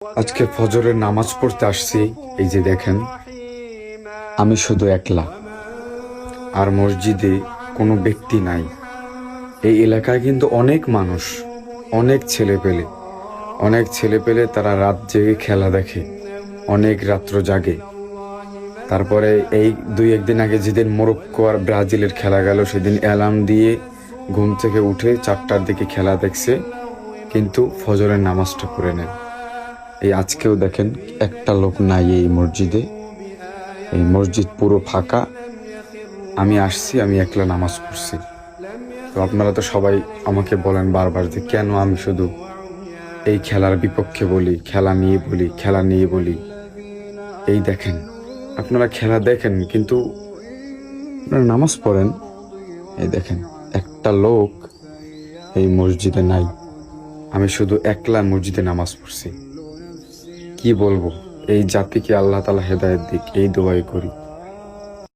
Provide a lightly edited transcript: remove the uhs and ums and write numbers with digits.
আজকে ফজরের নামাজ পড়তে আসছি। এই যে দেখেন, আমি শুধু একলা, আর মসজিদে কোনো ব্যক্তি নাই। এই এলাকায় কিন্তু অনেক মানুষ, অনেক ছেলে পেলে তারা রাত জেগে খেলা দেখে, অনেক রাত্র জাগে। তারপরে এই দুই একদিন আগে যেদিন মরক্কো আর ব্রাজিলের খেলা গেল, সেদিন অ্যালার্ম দিয়ে ঘুম থেকে উঠে 4টার দিকে খেলা দেখছে, কিন্তু ফজরের নামাজটা পড়ে নেয়। এই আজকেও দেখেন একটা লোক নাই এই মসজিদে, এই মসজিদ পুরো ফাঁকা। আমি আসছি, আমি একলা নামাজ পড়ছি। তো আপনারা তো সবাই আমাকে বলেন বারবার যে কেন আমি শুধু এই খেলার বিপক্ষে বলি, খেলা নিয়ে বলি। এই দেখেন, আপনারা খেলা দেখেন কিন্তু আপনারা নামাজ পড়েন। এই দেখেন, একটা লোক এই মসজিদে নাই, আমি শুধু একলা মসজিদে নামাজ পড়ছি। কি বলবো, এই জাতিকে আল্লাহ তাআলা হেদায়েত দিক, এই দোয়াই করি।